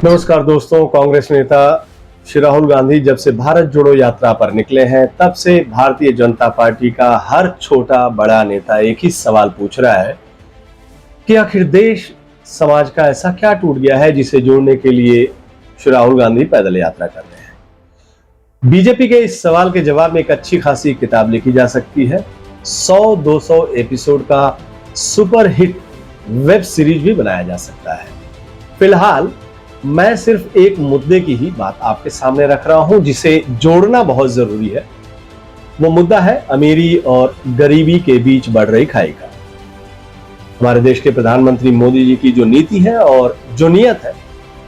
नमस्कार दोस्तों। कांग्रेस नेता श्री राहुल गांधी जब से भारत जोड़ो यात्रा पर निकले हैं तब से भारतीय जनता पार्टी का हर छोटा बड़ा नेता एक ही सवाल पूछ रहा है कि आखिर देश समाज का ऐसा क्या टूट गया है जिसे जोड़ने के लिए श्री राहुल गांधी पैदल यात्रा कर रहे हैं। बीजेपी के इस सवाल के जवाब में एक अच्छी खासी किताब लिखी जा सकती है। 100-200 एपिसोड का सुपर हिट वेब सीरीज भी बनाया जा सकता है। फिलहाल मैं सिर्फ एक मुद्दे की ही बात आपके सामने रख रहा हूं जिसे जोड़ना बहुत जरूरी है। वो मुद्दा है अमीरी और गरीबी के बीच बढ़ रही खाई का। हमारे देश के प्रधानमंत्री मोदी जी की जो नीति है और जो नियत है,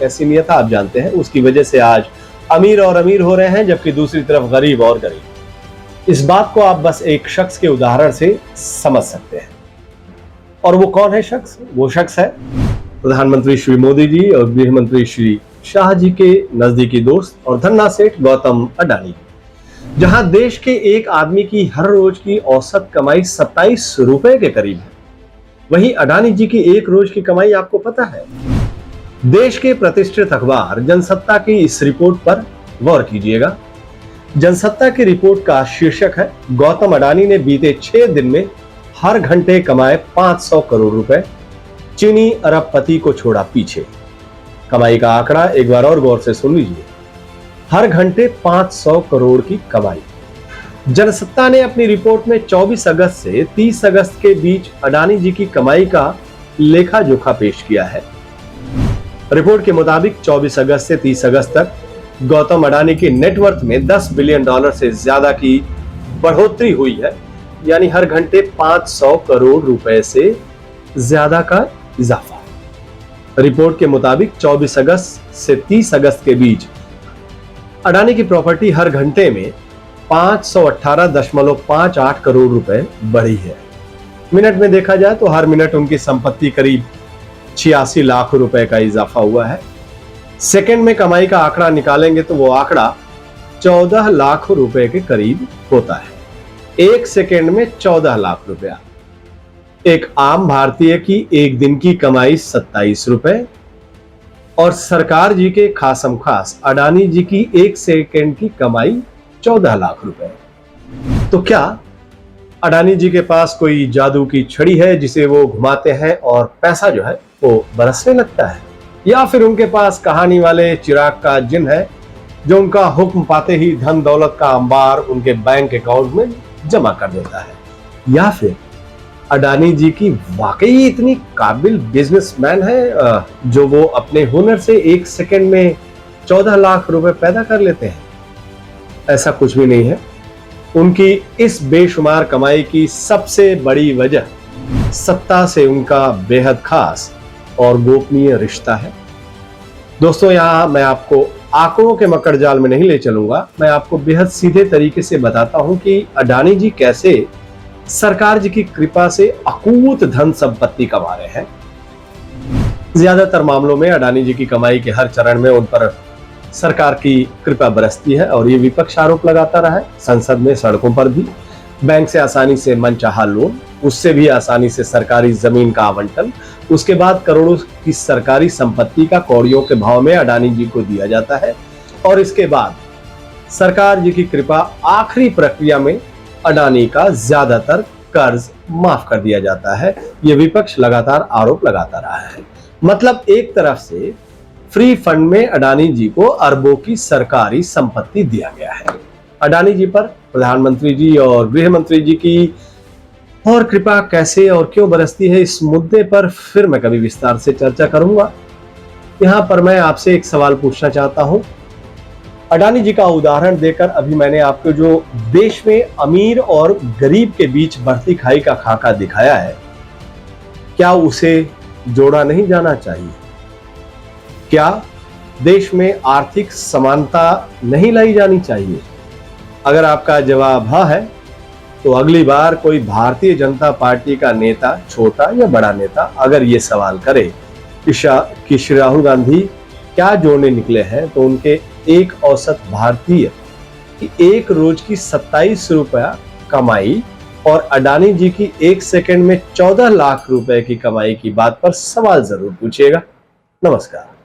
ऐसी नियत आप जानते हैं, उसकी वजह से आज अमीर और अमीर हो रहे हैं जबकि दूसरी तरफ गरीब और गरीब। इस बात को आप बस एक शख्स के उदाहरण से समझ सकते हैं। और वो कौन है शख्स? वो शख्स है प्रधानमंत्री श्री मोदी जी और गृह मंत्री श्री शाह जी के नजदीकी दोस्त और धन्ना सेठ गौतम अडानी। जहां देश के एक आदमी की हर रोज की औसत कमाई 27 रुपए के करीब है, वहीं अडानी जी की एक रोज की कमाई आपको पता है? देश के प्रतिष्ठित अखबार जनसत्ता की इस रिपोर्ट पर गौर कीजिएगा। जनसत्ता की रिपोर्ट का शीर्षक है, गौतम अडानी ने बीते 6 दिन में हर घंटे कमाए 500 करोड़ रुपए, चीनी अरबपति को छोड़ा पीछे। कमाई का आंकड़ा एक बार और गौर से सुन लीजिए, हर घंटे 500 करोड़ की कमाई। जनसत्ता ने अपनी रिपोर्ट में 24 अगस्त से 30 अगस्त के बीच अडानी जी की कमाई का लेखा जोखा पेश किया है। रिपोर्ट के मुताबिक 24 अगस्त से 30 अगस्त तक गौतम अडानी की नेटवर्थ में $10 बिलियन से ज्यादा की बढ़ोतरी हुई है, यानी हर घंटे 500 करोड़ रुपए से ज्यादा का इजाफा। रिपोर्ट के मुताबिक 24 अगस्त से 30 अगस्त के बीच अडानी की प्रॉपर्टी हर घंटे में 518.58 करोड़ रुपए बढ़ी है। मिनट में देखा जाए तो हर मिनट उनकी संपत्ति करीब 86 लाख रुपए का इजाफा हुआ है। सेकंड में कमाई का आंकड़ा निकालेंगे तो वो आंकड़ा 14 लाख रुपए के करीब होता है। एक सेकंड में 14 लाख रुपया। एक आम भारतीय की एक दिन की कमाई 27 रुपए और सरकार जी के खासम खास अडानी जी की एक सेकंड की कमाई 14 लाख रुपए। तो क्या अडानी जी के पास कोई जादू की छड़ी है जिसे वो घुमाते हैं और पैसा जो है वो बरसने लगता है, या फिर उनके पास कहानी वाले चिराग का जिन है जो उनका हुक्म पाते ही धन दौलत का अंबार उनके बैंक अकाउंट में जमा कर देता है, या फिर अडानी जी की वाकई इतनी काबिल बिजनेसमैन है जो वो अपने हुनर से एक सेकंड में 14 लाख रुपए पैदा कर लेते हैं? ऐसा कुछ भी नहीं है। उनकी इस बेशुमार कमाई की सबसे बड़ी वजह सत्ता से उनका बेहद खास और गोपनीय रिश्ता है। दोस्तों, यहां मैं आपको आंकड़ों के मकड़ जाल में नहीं ले चलूंगा। मैं आपको बेहद सीधे तरीके से बताता हूं कि अडानी जी कैसे सरकार जी की कृपा से अकूत धन संपत्ति कमा रहे हैं। ज्यादातर मामलों में अडानी जी की कमाई के हर चरण में उन पर सरकार की कृपा बरसती है और ये विपक्ष आरोप लगाता रहा है। संसद में, सड़कों पर भी, बैंक से आसानी से मनचाहा लोन, उससे भी आसानी से सरकारी जमीन का आवंटन, उसके बाद करोड़ों की सरकारी संपत्ति का कौड़ियों के भाव में अडानी जी को दिया जाता है और इसके बाद सरकार जी की कृपा आखिरी प्रक्रिया में अडानी का ज्यादातर कर्ज माफ कर दिया जाता है। यह विपक्ष लगातार आरोप लगाता रहा है। मतलब एक तरफ से फ्री फंड में अडानी जी को अरबों की सरकारी संपत्ति दिया गया है। अडानी जी पर प्रधानमंत्री जी और गृह मंत्री जी की और कृपा कैसे और क्यों बरसती है, इस मुद्दे पर फिर मैं कभी विस्तार से चर्चा करूंगा। यहां पर मैं आपसे एक सवाल पूछना चाहता हूं। अडानी जी का उदाहरण देकर अभी मैंने आपको जो देश में अमीर और गरीब के बीच बढ़ती खाई का खाका दिखाया है, क्या उसे जोड़ा नहीं जाना चाहिए? क्या देश में आर्थिक समानता नहीं लाई जानी चाहिए? अगर आपका जवाब हाँ है तो अगली बार कोई भारतीय जनता पार्टी का नेता, छोटा या बड़ा नेता, अगर ये सवाल करे कि श्री राहुल गांधी क्या जोड़ने निकले हैं, तो उनके एक औसत भारतीय की एक रोज की 27 रुपया कमाई और अडानी जी की एक सेकंड में 14 लाख रुपए की कमाई की बात पर सवाल जरूर पूछिएगा। नमस्कार।